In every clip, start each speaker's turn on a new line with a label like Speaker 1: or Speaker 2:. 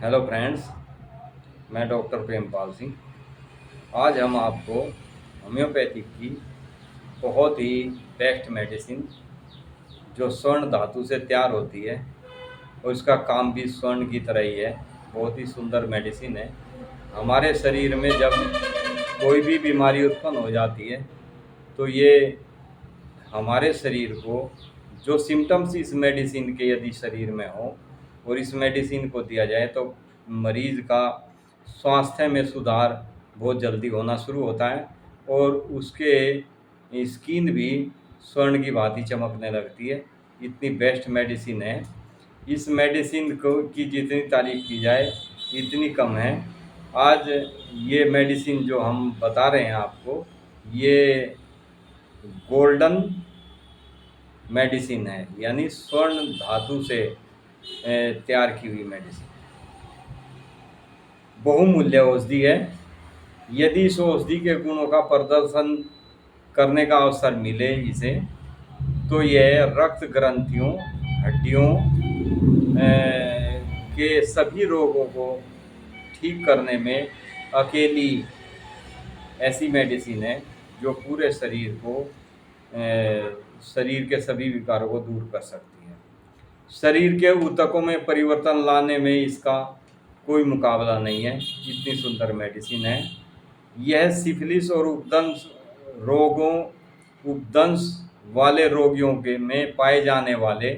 Speaker 1: Hello friends, मैं doctor Prempal Singh. आज हम आपको होम्योपैथिक की बहुत ही बेस्ट मेडिसिन जो स्वर्ण धातु से तैयार होती है और इसका काम भी स्वर्ण की तरह ही है। बहुत ही सुंदर मेडिसिन है। हमारे शरीर में जब कोई भी बीमारी उत्पन्न हो जाती है तो ये हमारे शरीर को जो सिम्टम्स इस मेडिसिन के यदि शरीर में हो और इस मेडिसिन को दिया जाए तो मरीज का स्वास्थ्य में सुधार बहुत जल्दी होना शुरू होता है और उसके स्किन भी स्वर्ण की भांति चमकने लगती है। इतनी बेस्ट मेडिसिन है। इस मेडिसिन को की जितनी तारीफ की जाए इतनी कम है। आज ये मेडिसिन जो हम बता रहे हैं आपको, ये गोल्डन मेडिसिन है, यानी स्वर्ण धातु से तैयार की हुई मेडिसिन। बहुमूल्य औषधि है। यदि इस औषधि के गुणों का प्रदर्शन करने का अवसर मिले इसे, तो यह रक्त ग्रंथियों, हड्डियों के सभी रोगों को ठीक करने में अकेली ऐसी मेडिसिन है जो पूरे शरीर को शरीर के सभी विकारों को दूर कर सकती है। शरीर के ऊतकों में परिवर्तन लाने में इसका कोई मुकाबला नहीं है। इतनी सुंदर मेडिसिन है। यह सिफिलिस और उपदंश वाले रोगियों के में पाए जाने वाले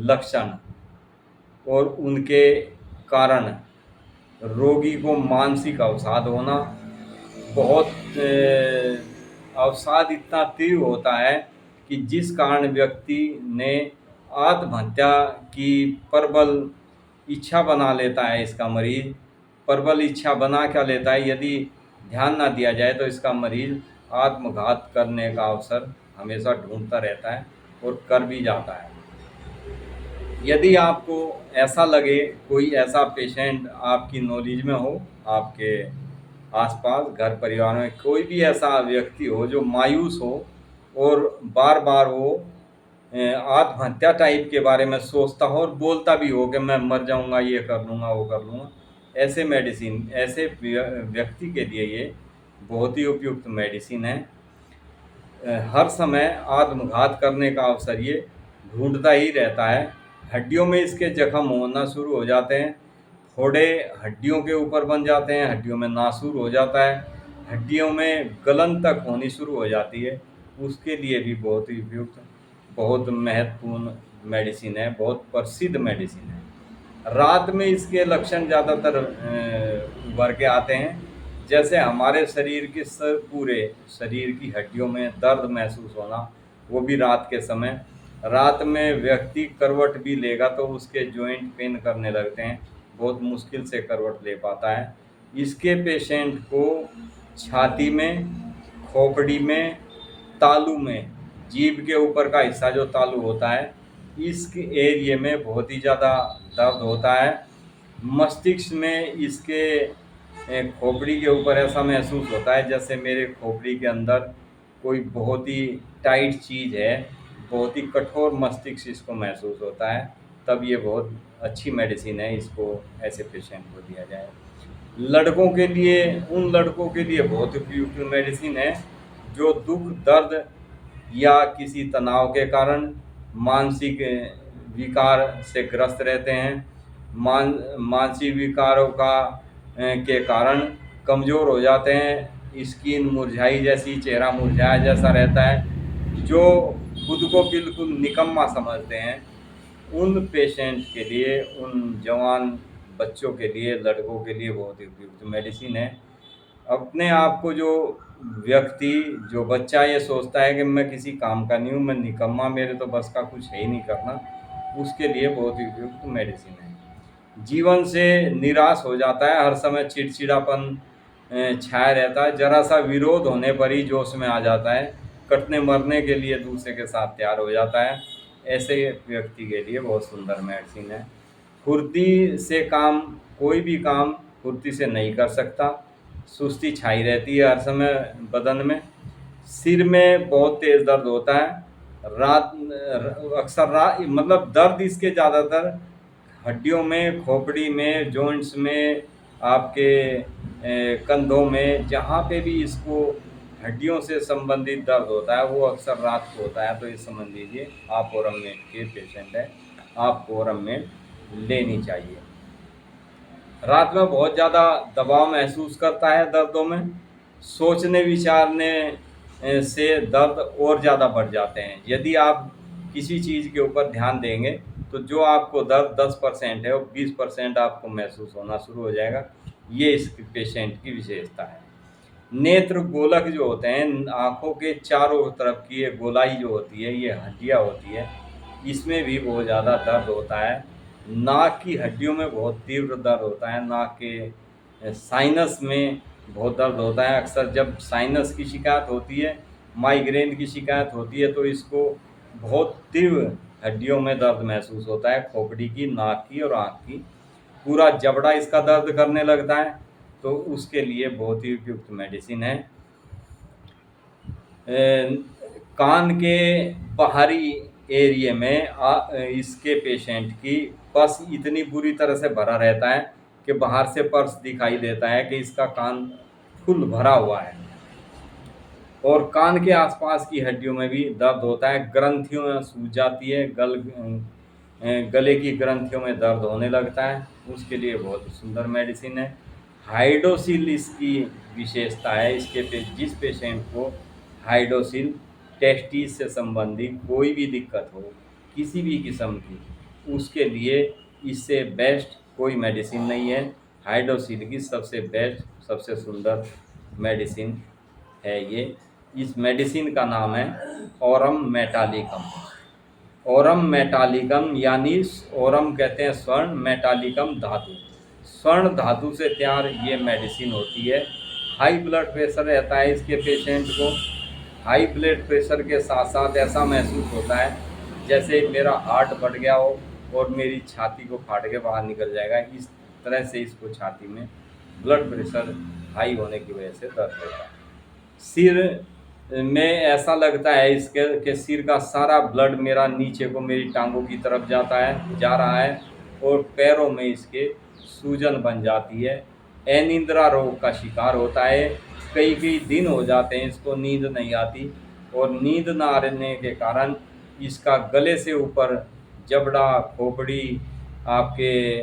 Speaker 1: लक्षण और उनके कारण रोगी को मानसिक अवसाद होना, बहुत अवसाद इतना तीव्र होता है कि जिस कारण व्यक्ति ने आत्महत्या की प्रबल इच्छा बना लेता है। इसका मरीज प्रबल इच्छा बना क्या लेता है, यदि ध्यान ना दिया जाए तो इसका मरीज आत्मघात करने का अवसर हमेशा ढूंढता रहता है और कर भी जाता है। यदि आपको ऐसा लगे, कोई ऐसा पेशेंट आपकी नॉलेज में हो, आपके आसपास घर परिवार में कोई भी ऐसा व्यक्ति हो जो मायूस हो और बार बार वो आत्महत्या टाइप के बारे में सोचता हो और बोलता भी हो कि मैं मर जाऊंगा, ये कर लूँगा, वो कर लूँगा, ऐसे मेडिसिन, ऐसे व्यक्ति के लिए ये बहुत ही उपयुक्त मेडिसिन है। हर समय आत्मघात करने का अवसर ये ढूंढता ही रहता है। हड्डियों में इसके जख्म होना शुरू हो जाते हैं, फोड़े हड्डियों के ऊपर बन जाते हैं, हड्डियों में नासूर हो जाता है, हड्डियों में गलन तक होनी शुरू हो जाती है। उसके लिए भी बहुत ही उपयुक्त, बहुत महत्वपूर्ण मेडिसिन है, बहुत प्रसिद्ध मेडिसिन है। रात में इसके लक्षण ज़्यादातर उभर के आते हैं, जैसे हमारे शरीर के पूरे शरीर की हड्डियों में दर्द महसूस होना, वो भी रात के समय। रात में व्यक्ति करवट भी लेगा तो उसके जॉइंट पेन करने लगते हैं, बहुत मुश्किल से करवट ले पाता है। इसके पेशेंट को छाती में, खोपड़ी में, तालू में, जीभ के ऊपर का हिस्सा जो तालू होता है, इस एरिया में बहुत ही ज़्यादा दर्द होता है। मस्तिष्क में इसके खोपड़ी के ऊपर ऐसा महसूस होता है जैसे मेरे खोपड़ी के अंदर कोई बहुत ही टाइट चीज़ है, बहुत ही कठोर मस्तिष्क इसको महसूस होता है। तब ये बहुत अच्छी मेडिसिन है, इसको ऐसे पेशेंट को दिया जाए। लड़कों के लिए, उन लड़कों के लिए बहुत उपयुक्त मेडिसिन है जो दुख, दर्द या किसी तनाव के कारण मानसिक विकार से ग्रस्त रहते हैं। मानसिक विकारों के कारण कमज़ोर हो जाते हैं, स्किन मुरझाई जैसी, चेहरा मुरझाया जैसा रहता है, जो खुद को बिल्कुल निकम्मा समझते हैं, उन पेशेंट के लिए, उन जवान बच्चों के लिए, लड़कों के लिए बहुत ही उपयुक्त मेडिसिन है। अपने आप को जो व्यक्ति, जो बच्चा ये सोचता है कि मैं किसी काम का नहीं हूँ, मैं निकम्मा, मेरे तो बस का कुछ है ही नहीं करना, उसके लिए बहुत ही उपयुक्त मेडिसिन है। जीवन से निराश हो जाता है, हर समय चिड़चिड़ापन छाया रहता है, जरा सा विरोध होने पर ही जोश में आ जाता है, कटने मरने के लिए दूसरे के साथ तैयार हो जाता है, ऐसे व्यक्ति के लिए बहुत सुंदर मेडिसिन है। फुर्ती से काम, कोई भी काम फुर्ती से नहीं कर सकता, सुस्ती छाई रहती है हर समय बदन में। सिर में बहुत तेज़ दर्द होता है, रात अक्सर रात, मतलब दर्द इसके ज़्यादातर हड्डियों में, खोपड़ी में, जॉइंट्स में, आपके कंधों में, जहाँ पे भी इसको हड्डियों से संबंधित दर्द होता है वो अक्सर रात को होता है। तो ये समझ लीजिए आप ओरममेट के पेशेंट हैं, आपको ओरममेट लेनी चाहिए। रात में बहुत ज़्यादा दबाव महसूस करता है दर्दों में, सोचने विचारने से दर्द और ज़्यादा बढ़ जाते हैं। यदि आप किसी चीज़ के ऊपर ध्यान देंगे तो जो आपको दर्द 10% है वो 20% आपको महसूस होना शुरू हो जाएगा। ये इस पेशेंट की विशेषता है। नेत्र गोलक जो होते हैं, आँखों के चारों तरफ की ये गोलाई जो होती है, ये हड्डियाँ होती है, इसमें भी बहुत ज़्यादा दर्द होता है। नाक की हड्डियों में बहुत तीव्र दर्द होता है, नाक के साइनस में बहुत दर्द होता है। अक्सर जब साइनस की शिकायत होती है, माइग्रेन की शिकायत होती है, तो इसको बहुत तीव्र हड्डियों में दर्द महसूस होता है, खोपड़ी की, नाक की और आँख की। पूरा जबड़ा इसका दर्द करने लगता है, तो उसके लिए बहुत ही उपयुक्त मेडिसिन है। कान के बाहरी एरिया में इसके पेशेंट की पस इतनी बुरी तरह से भरा रहता है कि बाहर से पर्स दिखाई देता है कि इसका कान फुल भरा हुआ है। और कान के आसपास की हड्डियों में भी दर्द होता है, ग्रंथियों में सूज जाती है, गले की ग्रंथियों में दर्द होने लगता है, उसके लिए बहुत सुंदर मेडिसिन है। हाइड्रोसिल इसकी विशेषता है। जिस पेशेंट को हाइड्रोसिल टेस्टिस से संबंधित कोई भी दिक्कत हो, किसी भी किस्म की, उसके लिए इससे बेस्ट कोई मेडिसिन नहीं है। हाइड्रोसिल की सबसे बेस्ट, सबसे सुंदर मेडिसिन है ये। इस मेडिसिन का नाम है ओरम मेटालिकम। ओरम मेटालिकम यानी ओरम कहते हैं स्वर्ण, मेटालिकम धातु। स्वर्ण धातु से तैयार ये मेडिसिन होती है। हाई ब्लड प्रेशर रहता है इसके पेशेंट को। हाई ब्लड प्रेशर के साथ साथ ऐसा महसूस होता है जैसे मेरा हार्ट बढ़ गया हो और मेरी छाती को फाड़ के बाहर निकल जाएगा। इस तरह से इसको छाती में ब्लड प्रेशर हाई होने की वजह से दर्द होता है। सिर में ऐसा लगता है इसके कि सिर का सारा ब्लड मेरा नीचे को, मेरी टांगों की तरफ जा रहा है, और पैरों में इसके सूजन बन जाती है। अनिद्रा रोग का शिकार होता है। कई कई दिन हो जाते हैं इसको नींद नहीं आती, और नींद ना आने के कारण इसका गले से ऊपर जबड़ा, खोपड़ी, आपके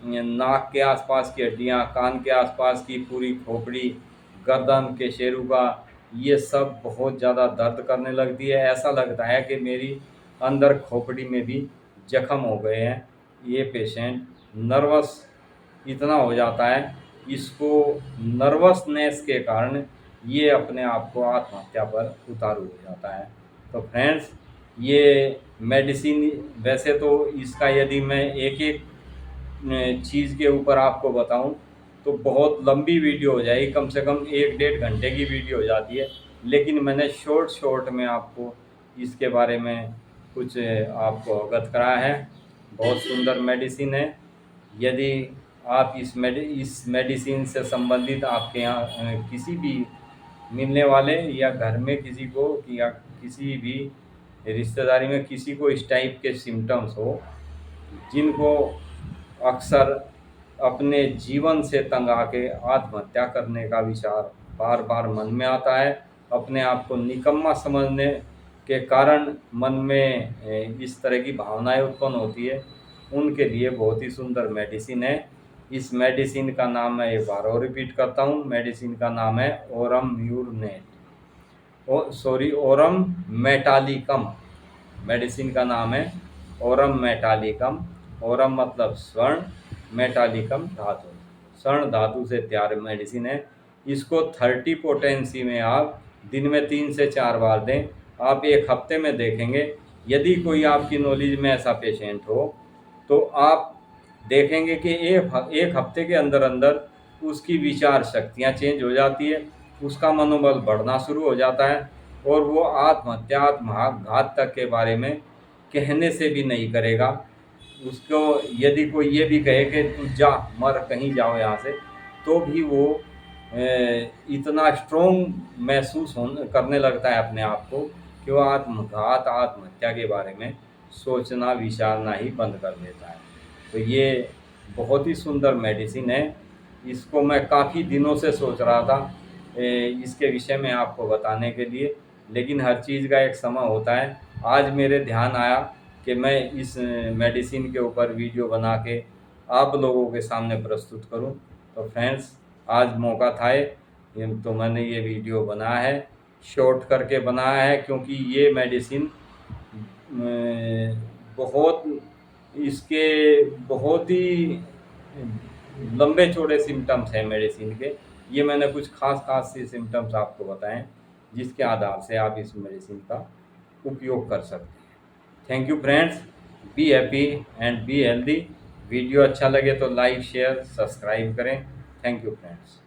Speaker 1: नाक के आसपास की हड्डियाँ, कान के आसपास की पूरी खोपड़ी, गर्दन के शेरुका, ये सब बहुत ज़्यादा दर्द करने लगती है। ऐसा लगता है कि मेरी अंदर खोपड़ी में भी जख्म हो गए हैं। ये पेशेंट नर्वस इतना हो जाता है, इसको नर्वसनेस के कारण ये अपने आप को आत्महत्या पर उतारू हो जाता है। तो फ्रेंड्स, ये मेडिसिन, वैसे तो इसका यदि मैं एक एक चीज़ के ऊपर आपको बताऊं तो बहुत लंबी वीडियो हो जाएगी, कम से कम 1-1.5 घंटे की वीडियो हो जाती है। लेकिन मैंने शॉर्ट में आपको इसके बारे में कुछ आपको अवगत कराया है। बहुत सुंदर मेडिसिन है। यदि आप इस मेडिसिन से संबंधित आपके यहाँ किसी भी मिलने वाले या घर में किसी को या किसी भी रिश्तेदारी में किसी को इस टाइप के सिम्टम्स हो, जिनको अक्सर अपने जीवन से तंग आके आत्महत्या करने का विचार बार बार मन में आता है, अपने आप को निकम्मा समझने के कारण मन में इस तरह की भावनाएं उत्पन्न होती है, उनके लिए बहुत ही सुंदर मेडिसिन है। इस मेडिसिन का नाम मैं एक बार और रिपीट करता हूँ। मेडिसिन का नाम है ओरम म्यूरनेट, ओरम मेटालिकम। मेडिसिन का नाम है ओरम मेटालिकम। ओरम मतलब स्वर्ण, मेटालिकम धातु, स्वर्ण धातु से तैयार मेडिसिन है। इसको 30 पोटेंसी में आप दिन में 3 से 4 बार दें। आप एक हफ्ते में देखेंगे, यदि कोई आपकी नॉलेज में ऐसा पेशेंट हो तो आप देखेंगे कि एक हफ्ते के अंदर अंदर उसकी विचार शक्तियाँ चेंज हो जाती है, उसका मनोबल बढ़ना शुरू हो जाता है, और वो आत्महत्या, आत्मघात तक के बारे में कहने से भी नहीं करेगा। उसको यदि कोई ये भी कहे कि तू जा, मर, कहीं जाओ यहाँ से, तो भी वो इतना स्ट्रोंग महसूस करने लगता है अपने आप को कि वो आत्मघात, आत्महत्या के बारे में सोचना विचारना ही बंद कर देता है। तो ये बहुत ही सुंदर मेडिसिन है। इसको मैं काफ़ी दिनों से सोच रहा था इसके विषय में आपको बताने के लिए, लेकिन हर चीज़ का एक समय होता है। आज मेरे ध्यान आया कि मैं इस मेडिसिन के ऊपर वीडियो बना के आप लोगों के सामने प्रस्तुत करूं। तो फ्रेंड्स, आज मौका था तो मैंने ये वीडियो बनाया है, शॉर्ट करके बनाया है, क्योंकि ये मेडिसिन बहुत इसके बहुत ही लंबे चौड़े सिम्टम्स हैं मेडिसिन के। ये मैंने कुछ खास से सिम्टम्स आपको बताएं, जिसके आधार से आप इस मेडिसिन का उपयोग कर सकते हैं। Thank you friends, be happy and be healthy. Video अच्छा लगे तो लाइक शेयर सब्सक्राइब करें। Thank you friends.